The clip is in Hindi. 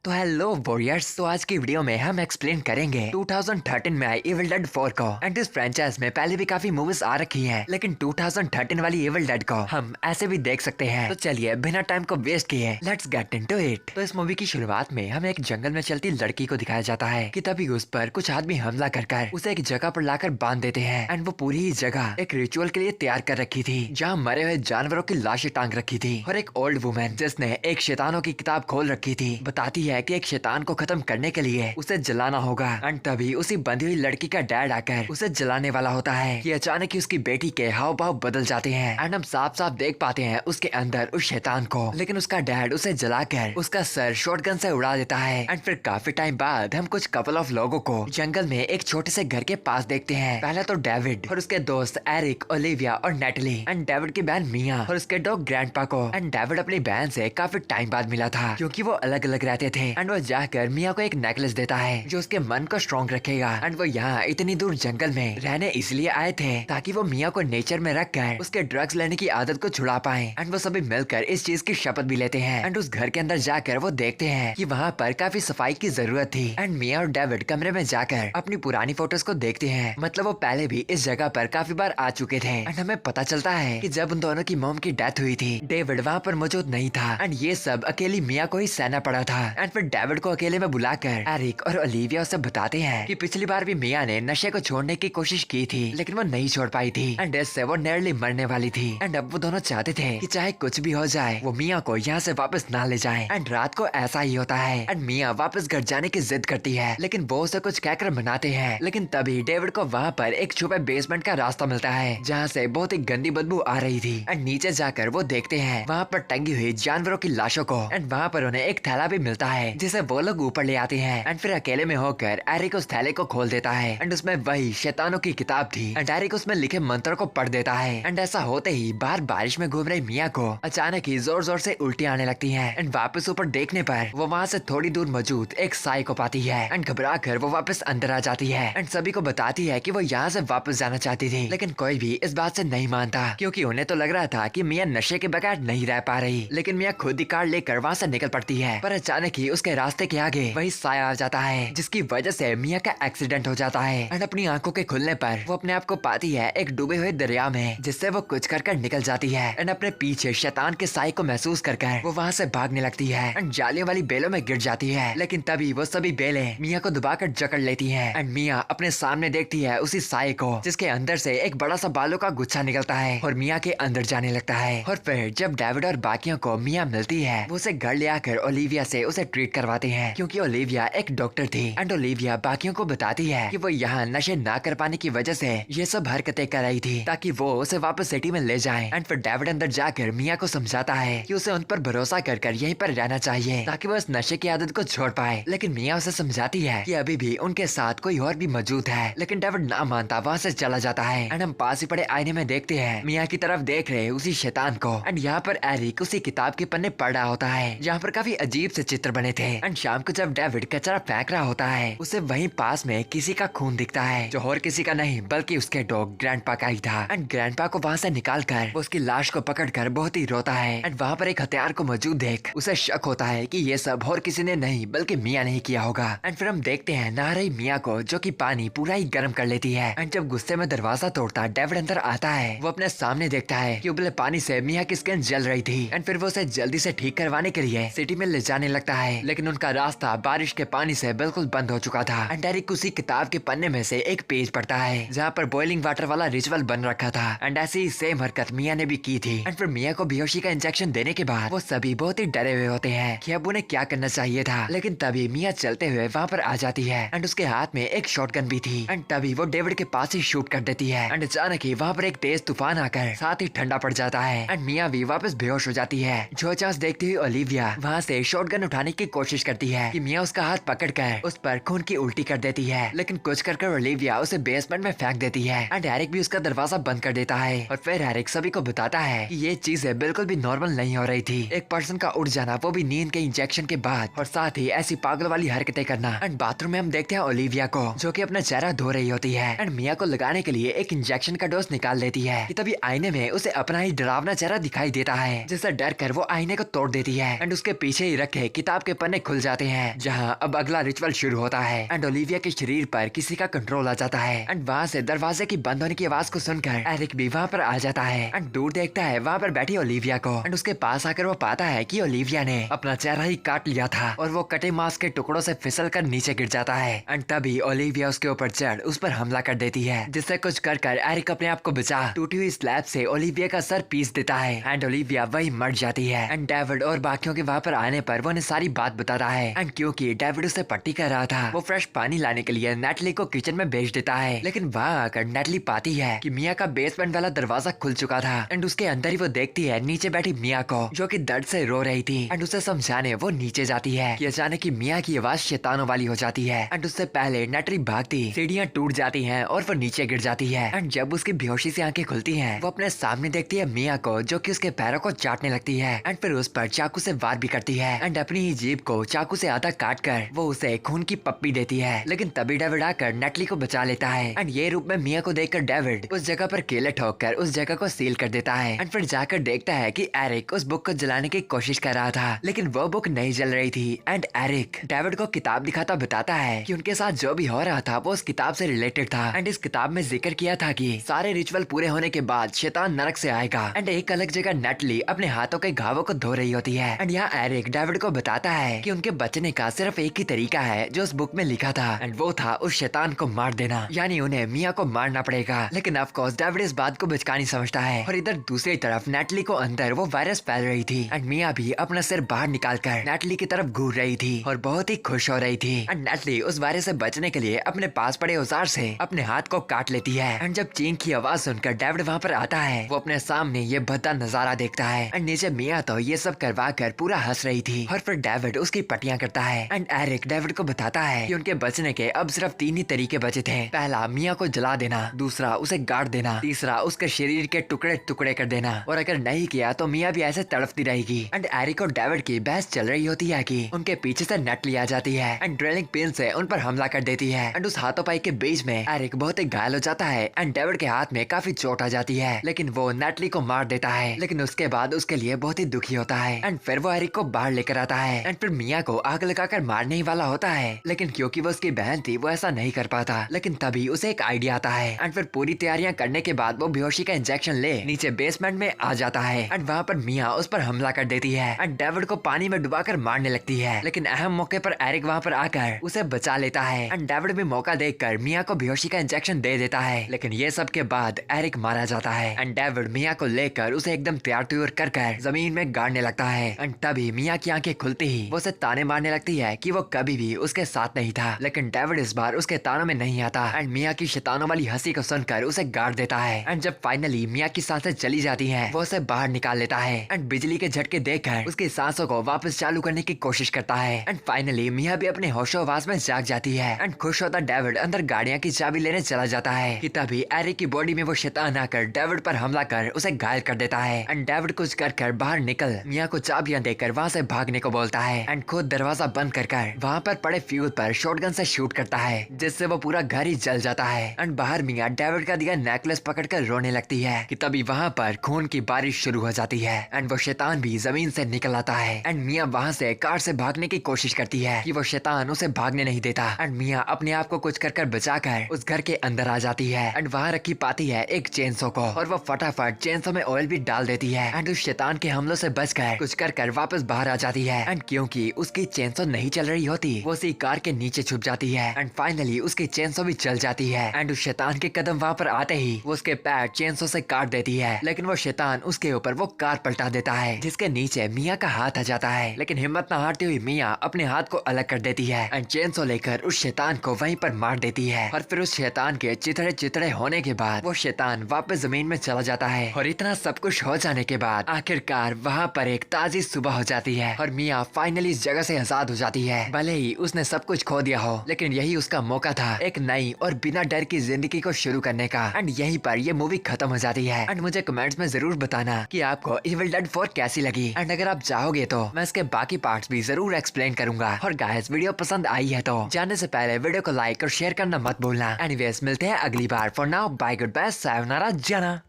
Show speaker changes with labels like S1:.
S1: तो हेलो वॉरियर्स, तो आज की वीडियो में हम एक्सप्लेन करेंगे 2013 में आई इविल डेड 4 को। एंड इस फ्रेंचाइज में पहले भी काफी मूवीज आ रखी हैं, लेकिन 2013 वाली इविल डेड को हम ऐसे भी देख सकते हैं। तो चलिए बिना टाइम को वेस्ट किए लेट्स गेट इनटू इट। तो इस मूवी की शुरुआत में हमें एक जंगल में चलती लड़की को दिखाया जाता है कि तभी उस पर कुछ आदमी हमला कर उसे एक जगह पर लाकर बांध देते हैं। एंड वो पूरी ही जगह एक रिचुअल के लिए तैयार कर रखी थी, जहाँ मरे हुए जानवरों की लाशें टांग रखी थी। और एक ओल्ड वुमेन जिसने एक शैतानों की किताब खोल रखी थी बताती है कि एक शैतान को खत्म करने के लिए उसे जलाना होगा। एंड तभी उसी बंधी हुई लड़की का डैड आकर उसे जलाने वाला होता है कि अचानक ही उसकी बेटी के हाव भाव बदल जाते हैं। एंड हम साफ साफ देख पाते हैं उसके अंदर उस शैतान को, लेकिन उसका डैड उसे जलाकर उसका सर शॉटगन से उड़ा देता है। एंड फिर काफी टाइम बाद हम कुछ कपल ऑफ लोगों को जंगल में एक छोटे से घर के पास देखते हैं। पहले तो डेविड और उसके दोस्त एरिक, ओलिविया और नेटली, एंड डेविड की बहन मिया और उसके डॉग ग्रैंडपा को। एंड डेविड अपनी बहन से काफी टाइम बाद मिला था क्योंकि वो अलग अलग रहते थे। एंड वो जाकर मिया को एक नेकलेस देता है जो उसके मन को स्ट्रॉन्ग रखेगा। एंड वो यहाँ इतनी दूर जंगल में रहने इसलिए आए थे ताकि वो मिया को नेचर में रखकर उसके ड्रग्स लेने की आदत को छुड़ा पाए। एंड वो सभी मिलकर इस चीज की शपथ भी लेते हैं। एंड उस घर के अंदर जाकर वो देखते हैं कि वहाँ पर काफी सफाई की जरूरत थी। एंड मिया और डेविड कमरे में जाकर अपनी पुरानी फोटोज को देखते हैं। मतलब वो पहले भी इस जगह पर काफी बार आ चुके थे। एंड हमें पता चलता है कि जब उन दोनों की मॉम की डेथ हुई थी डेविड वहाँ पर मौजूद नहीं था। एंड ये सब अकेली मिया को ही सहना पड़ा था। एंड फिर डेविड को अकेले में बुलाकर एरिक और ओलिविया उसे बताते हैं कि पिछली बार भी मिया ने नशे को छोड़ने की कोशिश की थी, लेकिन वो नहीं छोड़ पाई थी। एंड इससे वो नियरली मरने वाली थी। एंड अब वो दोनों चाहते थे कि चाहे कुछ भी हो जाए वो मिया को यहाँ से वापस ना ले जाए। एंड रात को ऐसा ही होता है। एंड मिया वापस घर जाने की जिद करती है, लेकिन वो उसे कुछ कहकर मनाते हैं। लेकिन तभी डेविड को वहाँ पर एक छुपे बेसमेंट का रास्ता मिलता है जहाँ से बहुत ही गंदी बदबू आ रही थी। एंड नीचे जाकर वो देखते हैं वहाँ पर टंगी हुई जानवरों की लाशों को। एंड वहाँ पर उन्हें एक थैला भी मिलता है जिसे वो लोग ऊपर ले आते हैं। एंड फिर अकेले में होकर एरिक उस थैले को खोल देता है। एंड उसमें वही शैतानों की किताब थी। एंड एरिक उसमें लिखे मंत्र को पढ़ देता है। एंड ऐसा होते ही बाहर बारिश में घूम रही मिया को अचानक ही जोर जोर से उल्टी आने लगती है। एंड वापस ऊपर देखने पर वो वहाँ से थोड़ी दूर मौजूद एक साई को पाती है। एंड घबरा कर वो वापस अंदर आ जाती है। एंड सभी को बताती है कि वो यहाँ से वापस जाना चाहती थी, लेकिन कोई भी इस बात से नहीं मानता क्योंकि उन्हें तो लग रहा था कि मिया नशे के बगैर नहीं रह पा रही। लेकिन मिया खुद ही कार लेकर वहाँ से निकल पड़ती है, पर अचानक ही उसके रास्ते के आगे वही साय आ जाता है जिसकी वजह से मिया का एक्सीडेंट हो जाता है। एंड अपनी आंखों के खुलने पर वो अपने आप को पाती है एक डूबे हुए दरिया में, जिससे वो कुछ कर निकल जाती है। एंड अपने पीछे शैतान के साय को महसूस कर वो वहाँ से भागने लगती है। एंड जालियों वाली बेलों में गिर जाती है, लेकिन तभी वो सभी बेलें मिया को दबाकर जकड़ लेती हैं। एंड मिया अपने सामने देखती है उसी साय को जिसके अंदर से एक बड़ा सा बालों का गुच्छा निकलता है और मिया के अंदर जाने लगता है। और फिर जब डेविड और बाकियों को मिया मिलती है वो उसे घर ले आकर ओलिविया से उसे ट्रीट करवाते हैं क्योंकि ओलिविया एक डॉक्टर थी। एंड ओलिविया बाकियों को बताती है कि वो यहाँ नशे ना कर पाने की वजह से ये सब हरकतें कर रही थी ताकि वो उसे वापस सिटी में ले जाए। एंड फिर डेविड अंदर जाकर मिया को समझाता है कि उसे उन पर भरोसा कर यहीं पर रहना चाहिए ताकि वो इस नशे की आदत को छोड़ पाए। लेकिन मिया उसे समझाती है कि अभी भी उनके साथ कोई और भी मौजूद है, लेकिन डेविड ना मानता वहाँ से चला जाता है। एंड हम पास ही पड़े आईने में देखते हैं मिया की तरफ देख रहे उसी शैतान को। एंड यहाँ पर एरिक उसी किताब के पन्ने पढ़ रहा होता है जहाँ पर काफी अजीब से चित्र बने थे। एंड शाम को जब डेविड कचरा फेंक रहा होता है उसे वहीं पास में किसी का खून दिखता है जो और किसी का नहीं बल्कि उसके डॉग ग्रैंडपा का ही था। एंड ग्रैंडपा को वहाँ से निकाल कर वो उसकी लाश को पकड़ कर बहुत ही रोता है। एंड वहाँ पर एक हथियार को मौजूद देख उसे शक होता है कि ये सब और किसी ने नहीं बल्कि मिया ने ही किया होगा। एंड फिर हम देखते हैं नहा रही मिया को जो कि पानी पूरा ही गर्म कर लेती है। एंड जब गुस्से में दरवाजा तोड़ता डेविड अंदर आता है वो अपने सामने देखता है कि उबले पानी से मिया की स्किन जल रही थी। एंड फिर वो उसे जल्दी से ठीक करवाने के लिए सिटी में ले जाने लगता है, लेकिन उनका रास्ता बारिश के पानी से बिल्कुल बंद हो चुका था। एंड एरिक उसी किताब के पन्ने में से एक पेज पढ़ता है जहाँ पर बॉइलिंग वाटर वाला रिचुअल बन रखा था। एंड ऐसी ही सेम हरकत मिया ने भी की थी। एंड फिर मिया को बेहोशी का इंजेक्शन देने के बाद वो सभी बहुत ही डरे हुए होते हैं कि अब उन्हें क्या करना चाहिए था। लेकिन तभी मिया चलते हुए वहाँ पर आ जाती है। एंड उसके हाथ में एक शॉटगन भी थी। एंड तभी वो डेविड के पास ही शूट कर देती है। एंड अचानक ही वहाँ पर एक तेज तूफान आकर साथ ही ठंडा पड़ जाता है। एंड मिया भी वापस बेहोश हो जाती है। जो चांस देखती हुई ओलिविया वहाँ से शॉटगन उठाने की कोशिश करती है कि मिया उसका हाथ पकड़कर उस पर खून की उल्टी कर देती है, लेकिन कुछ कर ओलिविया उसे बेसमेंट में फेंक देती है। एंड एरिक भी उसका दरवाजा बंद कर देता है। और फिर एरिक सभी को बताता है कि ये चीजें बिल्कुल भी नॉर्मल नहीं हो रही थी। एक पर्सन का उठ जाना वो भी नींद के इंजेक्शन के बाद, और साथ ही ऐसी पागल वाली हरकतें करना। एंड बाथरूम में हम देखते हैं ओलिविया को जो कि अपना चेहरा धो रही होती है। एंड मिया को लगाने के लिए एक इंजेक्शन का डोज निकाल लेती है कि तभी आईने में उसे अपना ही डरावना चेहरा दिखाई देता है, जिससे डर कर वो आईने को तोड़ देती है। एंड उसके पीछे ही रखे किताब के पन्ने खुल जाते हैं, जहाँ अब अगला रिचुअल शुरू होता है। एंड ओलिविया के शरीर पर किसी का कंट्रोल आ जाता है। एंड वहाँ से दरवाजे की बंद होने की आवाज को सुनकर एरिक भी वहाँ पर आ जाता है एंड दूर देखता है वहाँ पर बैठी ओलिविया को। एंड उसके पास आकर वो पाता है कि ओलिविया ने अपना चेहरा ही काट लिया था और वो कटे मांस के टुकड़ों से फिसल कर नीचे गिर जाता है। एंड तभी ओलिविया उसके ऊपर चढ़ उस पर हमला कर देती है, जिससे कुछ कर एरिक अपने आप को बचा टूटी हुई स्लैब से ओलिविया का सर पीस देता है। एंड ओलिविया वही मर जाती है। एंड डेविड और बाकियों के वहाँ पर आने पर वो उन्हें सारी बात बताता है। एंड क्योंकि डेविड उसे पट्टी कर रहा था, वो फ्रेश पानी लाने के लिए नेटली को किचन में भेज देता है। लेकिन वहाँ आकर नेटली पाती है कि मिया का बेसमेंट वाला दरवाजा खुल चुका था। एंड उसके अंदर ही वो देखती है नीचे बैठी मिया को, जो कि दर्द से रो रही थी। एंड उसे समझाने वो नीचे जाती है कि अचानक ही मिया की आवाज शैतानों वाली हो जाती है। एंड उससे पहले नेटली भागती सीढ़ियाँ टूट जाती हैं और वो नीचे गिर जाती है। एंड जब उसकी बेहोशी से आंखें खुलती हैं, वो अपने सामने देखती है मिया को, जो कि उसके पैरों को चाटने लगती है। एंड फिर उस पर चाकू से वार भी करती है। एंड अपनी ही जीभ को चाकू से आधा काट कर वो उसे खून की पप्पी देती है। लेकिन तभी डेविड आकर नेटली को बचा लेता है। एंड ये रूप में मिया को देखकर डेविड उस जगह पर केले ठोक कर उस जगह को सील कर देता है। एंड फिर जाकर देखता है कि एरिक उस बुक को जलाने की कोशिश कर रहा था, लेकिन वो बुक नहीं जल रही थी। एंड एरिक डेविड को किताब दिखाता बताता है कि उनके साथ जो भी हो रहा था वो उस किताब से रिलेटेड था। एंड इस किताब में जिक्र किया था कि सारे रिचुअल पूरे होने के बाद शैतान नरक से आएगा। एंड एक अलग जगह नेटली अपने हाथों के घावों को धो रही होती है। एंड यहाँ एरिक डेविड को बताता है कि उनके बचने का सिर्फ एक ही तरीका है जो उस बुक में लिखा था, एंड वो था उस शैतान को मार देना, यानी उन्हें मिया को मारना पड़ेगा। लेकिन ऑफ कोर्स डेविड इस बात को बचका नहीं समझता है। और इधर दूसरी तरफ नेटली को अंदर वो वायरस फैल रही थी। एंड मिया भी अपना सिर बाहर निकाल कर नेटली की तरफ घूर रही थी और बहुत ही खुश हो रही थी। एंड नेटली उस वायरस से बचने के लिए अपने पास पड़े औजार से अपने हाथ को काट लेती है। एंड जब चींक की आवाज सुनकर डेविड वहाँ पर आता है, वो अपने सामने ये भद्दा नजारा देखता है। एंड नीचे मिया तो ये सब करवा कर पूरा हंस रही थी और फिर डेविड उसकी पट्टियां करता है। एंड एरिक डेविड को बताता है कि उनके बचने के अब सिर्फ 3 ही तरीके बचे थे। पहला मिया को जला देना, दूसरा उसे गाड़ देना, तीसरा उसके शरीर के टुकड़े टुकड़े कर देना। और अगर नहीं किया तो मिया भी ऐसे तड़पती रहेगी। एंड एरिक और डेविड की बहस चल रही होती है कि उनके पीछे से नेटली आ जाती है एंड ड्रिलिंग पिन से उन पर हमला कर देती है। एंड उस हाथों पाई के बीच में एरिक बहुत ही घायल हो जाता है एंड डेविड के हाथ में काफी चोट आ जाती है, लेकिन वो नेटली को मार देता है। लेकिन उसके बाद उसके लिए बहुत ही दुखी होता है। एंड फिर वो एरिक को बाहर लेकर आता है एंड फिर मिया को आग लगाकर मारने ही वाला होता है, लेकिन क्योंकि वो उसकी बहन थी वो ऐसा नहीं कर पाता। लेकिन तभी उसे एक आइडिया आता है एंड फिर पूरी तैयारियां करने के बाद वो बेहोशी का इंजेक्शन ले नीचे बेसमेंट में आ जाता है। एंड वहाँ पर मिया उस पर हमला कर देती है एंड डेविड को पानी में डुबाकर मारने लगती है। लेकिन अहम मौके पर एरिक वहाँ पर आकर उसे बचा लेता है एंड डेविड भी मौका देखकर मिया को बेहोशी का इंजेक्शन दे देता है। लेकिन ये सब के बाद एरिक मारा जाता है एंड डेविड मिया को लेकर उसे एकदम तैयार तुर कर जमीन में गाड़ने लगता है। एंड तभी मिया की आंखें खुलती ही वो उसे ताने मारने लगती है कि वो कभी भी उसके साथ नहीं था। लेकिन डेविड इस बार उसके तानों में नहीं आता एंड मिया की शैतानों वाली हंसी को सुनकर उसे गाड़ देता है। एंड जब फाइनली मिया की सांसें चली जाती हैं, वो उसे बाहर निकाल लेता है एंड बिजली के झटके देखकर उसकी सांसों को वापस चालू करने की कोशिश करता है। एंड फाइनली मिया भी अपने होशोहवास में जाग जाती है एंड खुश होता डेविड अंदर गाड़ियां की चाबी लेने चला जाता है कि तभी एरिक की बॉडी में वो शैतान आकर डेविड पर हमला कर उसे घायल कर देता है। एंड डेविड कुछ कर बाहर निकल मिया को चाबियां देकर वहाँ से भागने को बोलता है एंड खुद दरवाजा बंद कर वहाँ पर पड़े फ्यूज पर शॉटगन से शूट करता है, जिससे वो पूरा घर ही जल जाता है। एंड बाहर मिया डेविड का दिया नेकलेस पकड़कर रोने लगती है कि तभी वहाँ पर खून की बारिश शुरू हो जाती है एंड वो शैतान भी जमीन से निकल आता है। एंड मिया वहाँ से कार से भागने की कोशिश करती है कि वो शैतान उसे भागने नहीं देता। एंड मिया अपने आप को कुछ कर बचाकर उस घर के अंदर आ जाती है एंड वहाँ रखी पाती है एक चेनसो को और वो फटाफट चेनसो में ऑयल भी डाल देती है एंड उस शैतान के हमलों से बचकर कुछ कर वापस बाहर आ जाती है। एंड क्योंकि उसकी चेनसो नहीं चल रही होती, वो उसी कार के नीचे छुप जाती है एंड फाइनली उसकी चेनसो भी चल जाती है। एंड उस शैतान के कदम वहाँ पर आते ही वो उसके पैर चेनसो से काट देती है, लेकिन वो शैतान उसके ऊपर वो कार पलटा देता है, जिसके नीचे मिया का हाथ आ जाता है। लेकिन हिम्मत न हारती हुई मिया अपने हाथ को अलग कर देती है एंड चेनसो लेकर उस शैतान को वहीं पर मार देती है। और फिर उस शैतान के चिथड़े चिथड़े होने के बाद वो शैतान वापस जमीन में चला जाता है। और इतना सब कुछ हो जाने के बाद आखिरकार वहाँ पर एक ताजी सुबह हो जाती है और मिया फाइनली इस जगह से आजाद हो जाती है। भले ही उसने सब कुछ खो दिया हो, लेकिन यही उसका मौका था एक नई और बिना डर की जिंदगी को शुरू करने का। एंड यहीं पर ये मूवी खत्म हो जाती है। एंड मुझे कमेंट्स में जरूर बताना कि आपको इविल डेड 4 कैसी लगी। एंड अगर आप चाहोगे तो मैं इसके बाकी पार्ट्स भी जरूर एक्सप्लेन करूंगा। और गाइस, वीडियो पसंद आई है तो जाने से पहले वीडियो को लाइक और शेयर करना मत भूलना। एनीवेज, मिलते हैं अगली बार। For now bye, good bye, सायोनारा, जाना।